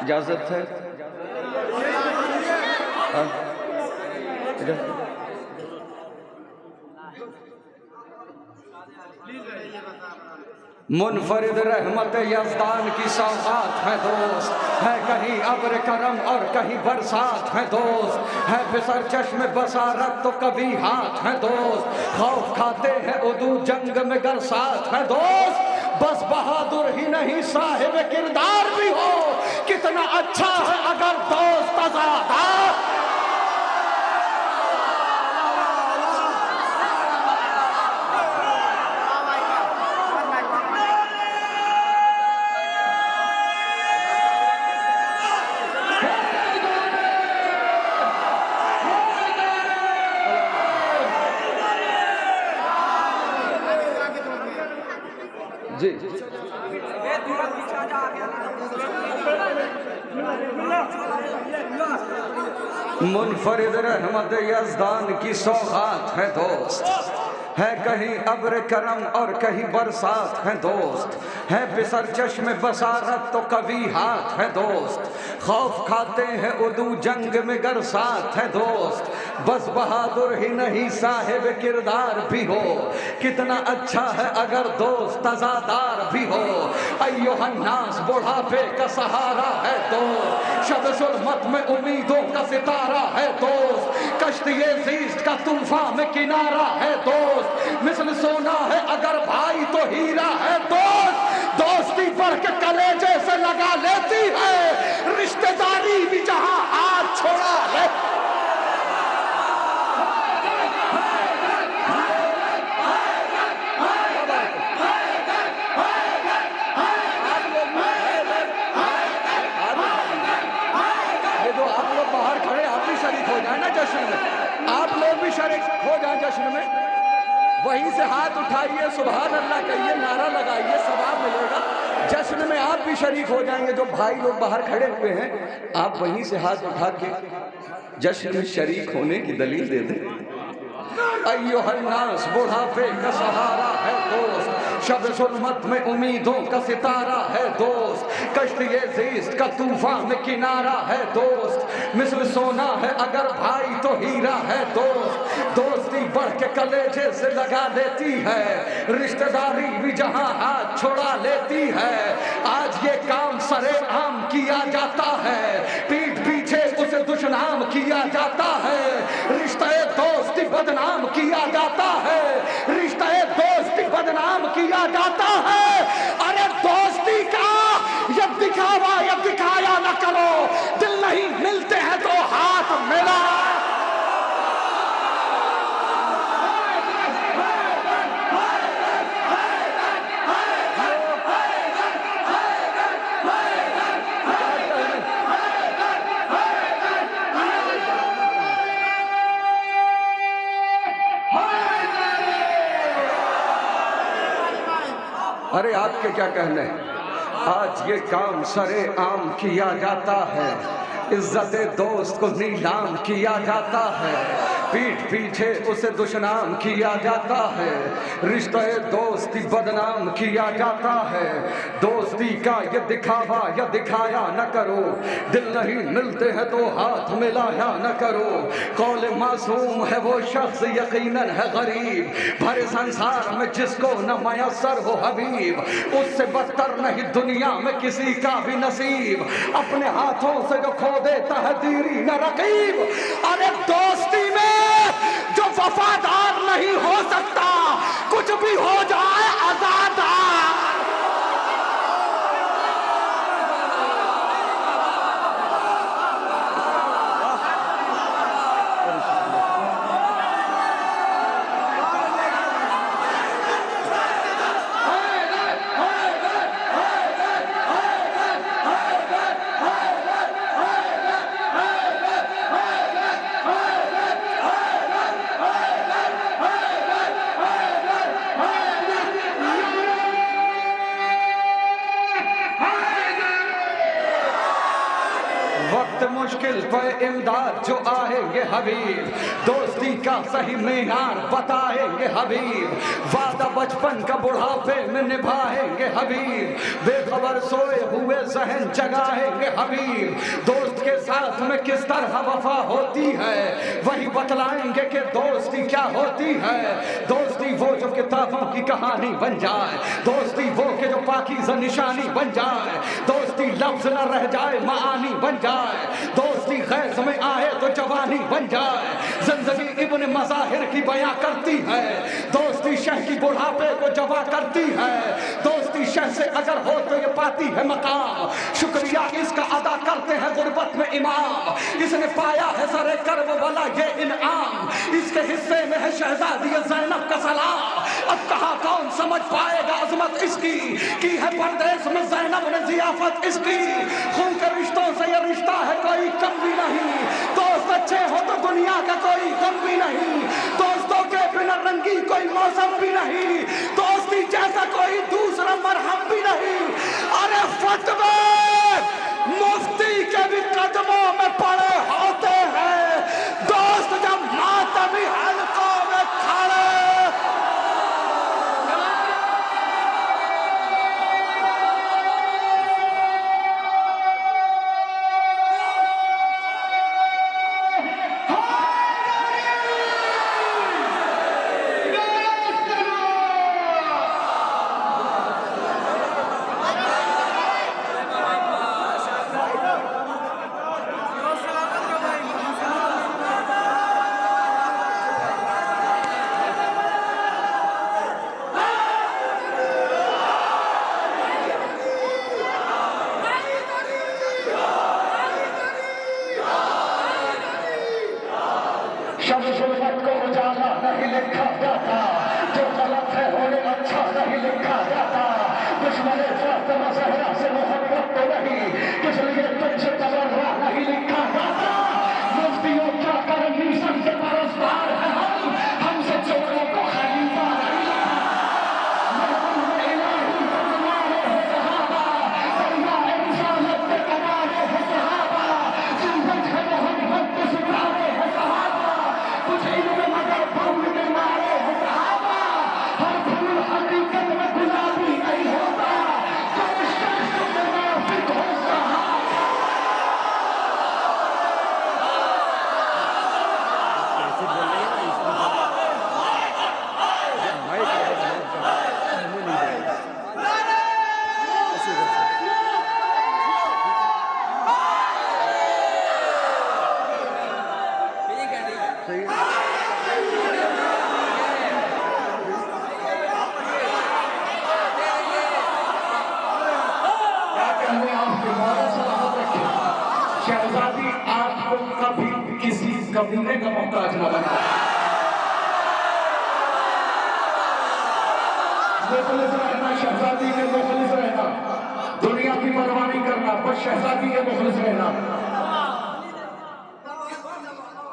इजाजत है? मुनफरिद रहमत यज़दान की सौगात है दोस्त, है कहीं अब्र करम और कहीं बरसात है दोस्त, है फिसर चश्म बसारत तो कभी हाथ है दोस्त, खौफ खाते हैं उदू जंग में गर साथ है दोस्त, बस बहादुर ही नहीं साहिब किरदार भी हो, कितना अच्छा है अगर दोस्त आज़ाद। जी मुनफरिद रहमत यज़दान की सौगात है दोस्त, है कहीं अब्र करम और कहीं बरसात है दोस्त, है फिसर चश्म बसारत तो कभी हाथ है दोस्त, खौफ खाते हैं उदू जंग में गर साथ है दोस्त, बस बहादुर ही नहीं साहिब किरदार भी हो, कितना अच्छा है अगर दोस्त अज़ादार भी हो, अय्युहन्नास बुढ़ापे का सहारा है दोस्त, शब ज़ुल्मत में उम्मीदों का सितारा है दोस्त, कश्तिये ज़ीस्त का तूफान में किनारा है दोस्त, मिसल सोना है अगर भाई तो हीरा है दोस्त, दोस्ती बढ़ के कलेजे से लगा लेती है, रिश्तेदारी भी जहां हाथ छोड़ा ले। आप लोग भी शरीक हो जाए जश्न में, वहीं से हाथ उठाइए, सुभान अल्लाह कहिए, नारा लगाइए, सवाब मिलेगा। जश्न में आप भी शरीक हो जाएंगे। जो भाई लोग बाहर खड़े हुए हैं, आप वहीं से हाथ उठा के जश्न में शरीक होने की दलील दे दें। अय्युहन्नास बुढ़ापे का सहारा है दोस्त, शब ज़ुल्मत में उम्मीदों का सितारा है दोस्त, कश्तिये ज़ीस्त का तूफान में किनारा है दोस्त, मिसल सोना है अगर भाई तो हीरा है दोस्त, दोस्ती बढ़ के कलेजे से लगा देती है, रिश्तेदारी भी जहां हाथ छोड़ा लेती है। आज ये काम सरेआम किया जाता है, पीठ पीछे उसे दुश्मनाम किया जाता है, रिश्ते दोस्ती बदनाम किया जाता है, रिश्ते दोस्ती बदनाम किया जाता है। अरे दोस्ती का ये दिखावा या दिखाया न करो, दिल नहीं मिलते हैं तो हाथ मिला। अरे आपके क्या कहने हैं? आज ये काम सरे आम किया जाता है, इज्जत दोस्त को नीलाम किया जाता है, पीठ पीछे उसे दुश्मनाम किया जाता है, रिश्ते दोस्ती बदनाम किया जाता है। दोस्ती का ये दिखावा या दिखाया न करो, दिल नहीं मिलते हैं तो हाथ मिलाया न करो। कौल मासूम है वो शख्स यकीनन है गरीब, भरे संसार में जिसको न मयसर हो हबीब, उससे बदतर नहीं दुनिया में किसी का भी नसीब, अपने हाथों से जो खो देता है दीरी न रकीब। अरे दोस्ती में जो वफादार नहीं हो सकता, कुछ भी हो जाए आजाद। वक्त मुश्किल पे इमदाद जो आएंगे हबीब, दोस्ती का सही मीनार बताएंगे हबीब, वादा बचपन का बुढ़ापे में निभाएंगे हबीब, बेखबर सोए हुए जहन जगाएंगे हबीब, दोस्त के साथ में किस तरह वफा होती है वही बतलाएंगे कि दोस्ती क्या होती है। दोस्ती वो जो किताबों की कहानी बन जाए, दोस्ती वो के जो पाकीज़ा निशानी बन जाए, दोस्ती लफ्ज न रह जाए मानी बन जाए, दोस्ती गैस में आए तो जवानी बन जाए, जिंदगी इब्न मज़ाहिर की बयां करती है, दोस्ती शह की बुढ़ापे को जवा करती है, दोस्ती शह से अगर हो तो ये पाती है मकाम, शुक्रिया इसका अदा करते हैं गुर्बत में इमाम, इसने पाया है सरे कर्ब वाला ये इनाम, इसके हिस्से में है शहजादी ज़ैनब का सलाम। अब कहाँ कौन समझ पाएगा अजमत इसकी, की है परदेश में ज़ैनब ने जियाफत इसकी, खून के रिश्तों से ये रिश्ता है कोई कम भी नहीं, दोस्त अच्छे हो तो दुनिया का कोई गम भी नहीं, दोस्तों के बिना रंगी कोई मौसम भी नहीं, दोस्ती जैसा कोई दूसरा मरहम भी नहीं। अरे फतवे मुफ्ती के भी कदमों में पड़े होते हैं, दोस्त जब मातमी हल्कों में खड़े। शहजादी आपको कभी किसी कमीने का मोहताज न बना, मुखलिस रहना, शहजादी के मुखलिस रहना, दुनिया की परवाह नहीं करना, बस शहजादी के मुखलिस रहना।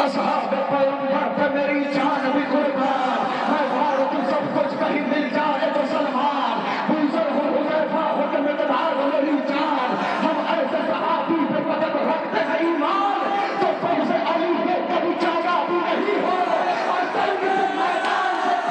असहाब पैगंबर पे मेरी जान भी कुर्बान, मैं भाड़ तू सब कुछ कहीं मिल जाए तो सलमान, गुजर हो हुज़ैफा हो के मिक़दार हो मेरी जान, हम ऐसे सहाबी पे कदम रखते हैं ईमान, तो सबसे अली पे कभी चागा भी नहीं हो, और जंग के मैदान से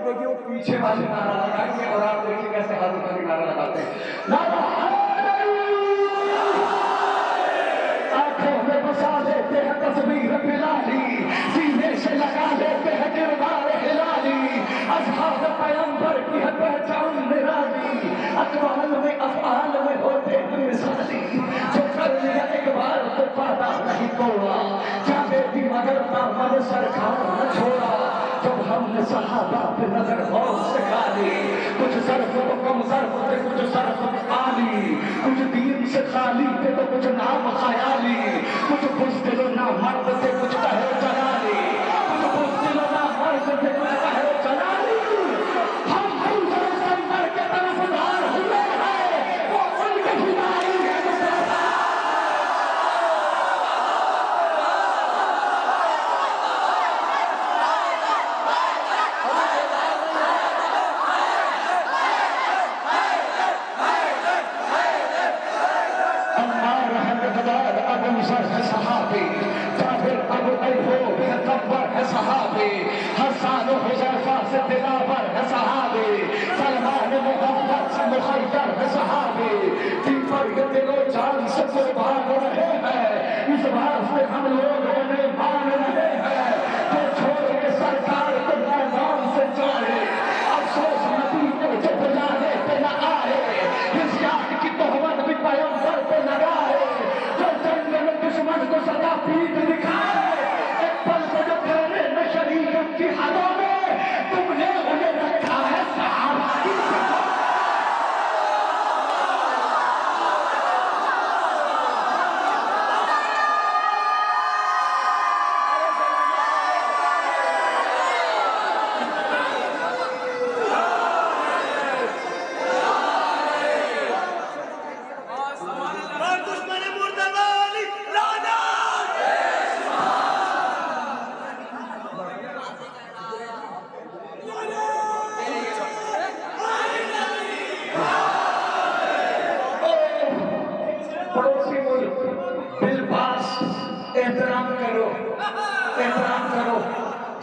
देखिए वो पीछे वाले नारा लगाएंगे और आप देखिए कैसे हाथों का नारा लगाते हैं। नारा आंखों में बसा लेते हैं तस्वीर बिलाली, सीने से लगा लेते हैं किरदार हिलाली, असहाब पैगंबर की है पहचान निराली, अक़वाल में अफ़आल में होते हैं मिसाली, जो कर लिया एक बार तो वादा नहीं तोड़ा, जाने भी मगर दामन सरकार न छोड़ा, जब हमने सहाबा पे नजर गौर से खाली, कुछ सर्फ को कम सर्फ थे, कुछ सर्फ खाली, कुछ दीन से खाली थे तो कुछ नाम खयाली, कुछ बुज़दिल ना मर्द थे, कुछ कहे जलाली। सहाबी, जाबिर अबू अय्यूब पैगंबर है सहाबी, हसन हुज़ैफा से दिलावर है सहाबी, सलमान मोहम्मद से मुखद्दर है सहाबी, जिन पर ये दिलो जान से कुर्बान रहे हैं, इस बात से हम लोग उन्हें मान रहे हैं, जो छोड़ के सरकार को मैदान से चले, अफसोस नबी को जो बुलाने पे न आए, इस याद की तोहमत भी पैगंबर पे लगाए, जो जंग में दुश्मन को सदा पीठ दिखाए, एक पल को जो फेरे में शरीयत की हदों में, तुमने उन्हें रखा है सहाबा की तरह। पड़ोसी मुल्क बिलबास एहतराम करो, एहतराम करो।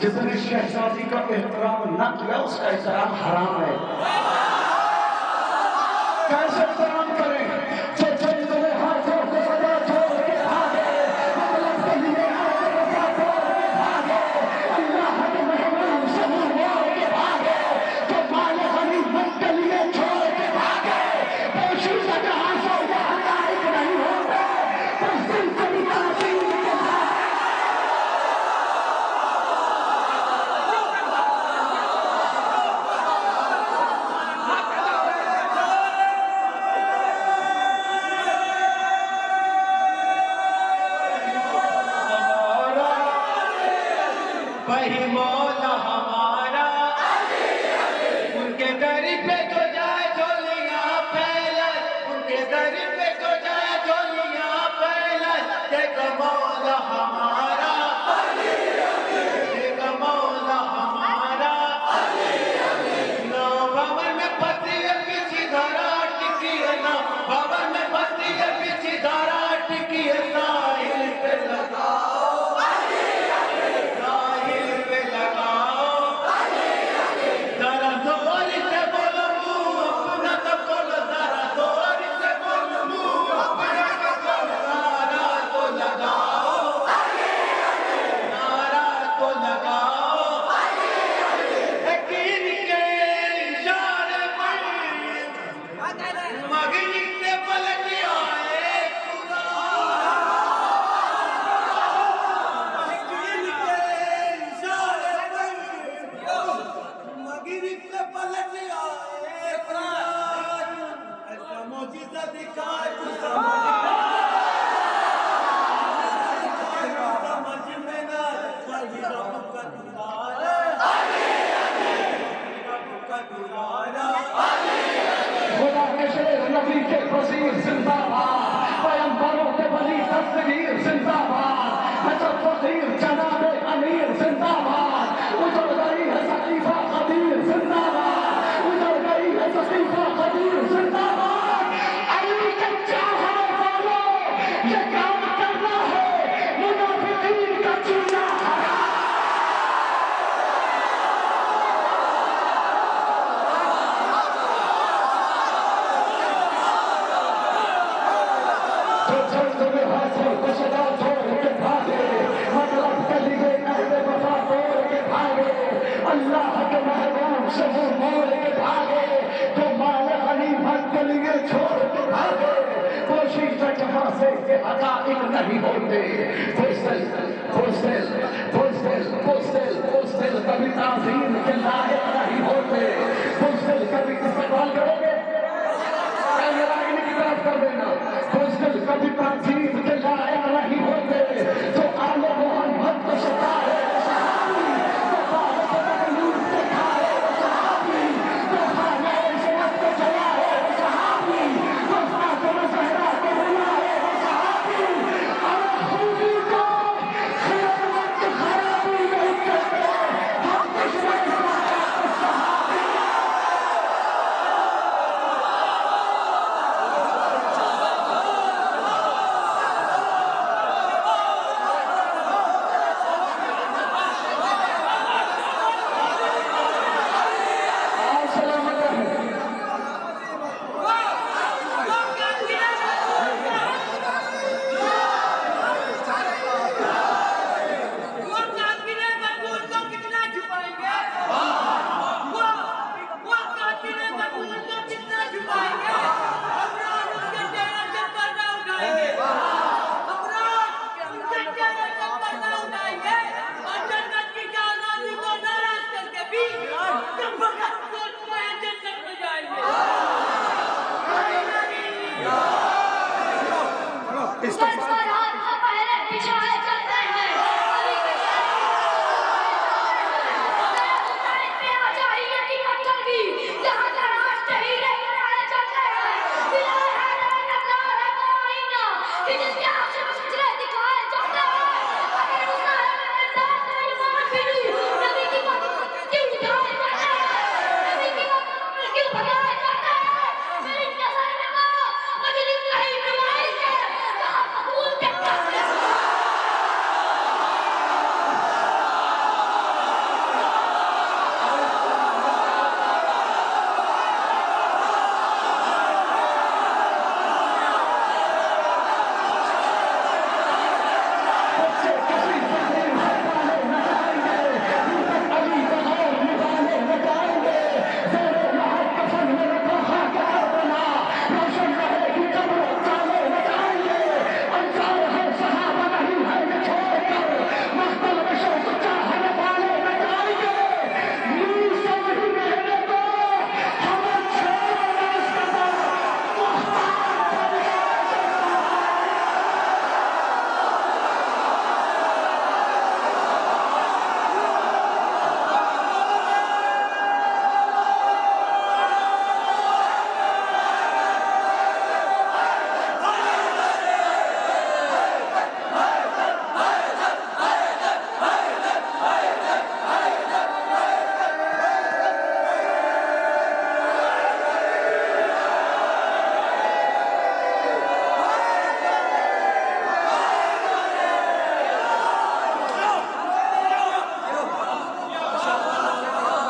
जिसने शहजादी का एहतराम न किया उसका एहतराम हराम है। कैसे एहतराम करें? जो जंग में हाथों को सजा छोड़ के भागे, मतलब के लिए आए वफा तोड़ के भागे, अल्लाह के मेहमान से मुंह मोड़ के भागे, जो माल गनीमत के लिए छोड़ के भागे, पोशीदा जहां से वहां लायक नहीं होते, उस दिन कभी ताज़ीम के साथ वही मौला हमारा, उनके दर पे तो जाए झोलियां फैला, उनके दर पे तो जाए झोलियां फैला, देखो मौला हमारा, देखो मौला हमारा, ना भवन में फंसी है किसी धारा टिकी है, ना भवन में फंसी है किसी धारा टिकी है, साहिल पे लगाओ, साहिल पे लगाओ, जरा जोर से बोलो मुंह अपना तो खोलो, जरा जोर से बोलो मुंह अपना तो खोलो, नारा तो लगाओ, नारा तो लगाओ, यकीन के इशारे पर मगनी से पलट आए खुदा, यकीन के इशारे पर मगनी से पलट आए खुदा, ऐसा मौजिज़ा दिखाए तू समझ में ना वही रब का दुलारा, रब का दुलारा, खुदा के शेर नबी के फसीर जिंदाबाद, पैगंबरों के वली दस्तगीर जिंदाबाद, हजरत फकीर जनाबे अमीर जिंदाबाद, उजड़ गई है सकीफा कदीर जिंदाबाद, उजड़ गई है सकीफा कदीर जिंदाबाद। अली के चाहने वालों, ये काम करना है मुनाफिकीन का चूना हरा। जो जंग में हाथों को सजा छोड़ के भागे, मतलब के लिए अहले वफा तोड़ के भागे, अल्लाह के महबूब से मुंह मोड़ के भागे, जो माल गनीमत के लिए छोड़ के भागे, पोशीदा जहां से ये हकाइक नहीं होते, postal postal postal postal postal कभी ताज़ीम के लायक नहीं होते, पोस्टल कभी इस्तेमाल करोगे कैमरा की तरफ कर देना, पोस्टल कभी ताज़ीम के लायक नहीं होते, जो आले मोहम्मद को सताए वो सहाबी, जो बात को तकलीफ से खाए वो सहाबी, जो खाने इस्मत को जलाए वो सहाबी, जो फातिमा ज़हरा को बुलाए वो सहाबी, और खूबी को खियामत खराबी नहीं करते, हम दुश्मन को है सहाबी।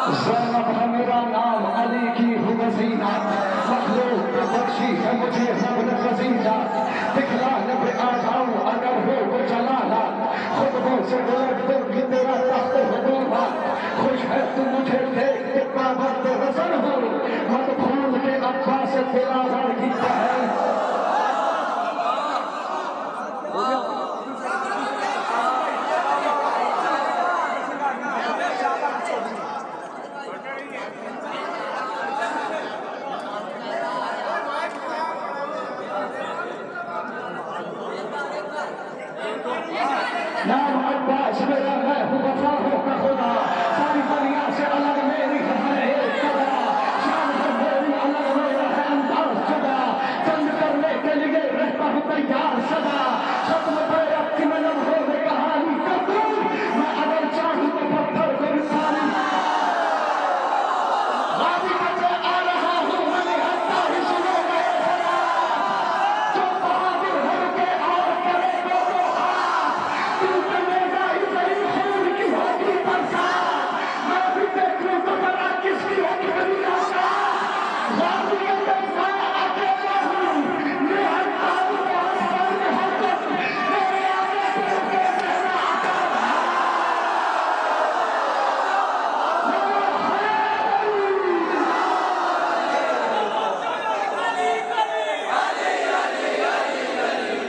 ज़ैनब है मेरा नाम, अली की हूँ वसीना, मखलूक ने बख्शी है मुझे रब ने फजीला, दिखलाने पे आ जाऊं अगर हो वो जलाला, खुतबों से उलट दूंगी तेरा तख्त हुकूमत, खुश है तू मुझे देख के पाबंद रसन हूँ, मत भूल के अब्बास दिलावर की बहन। नाम अब्बास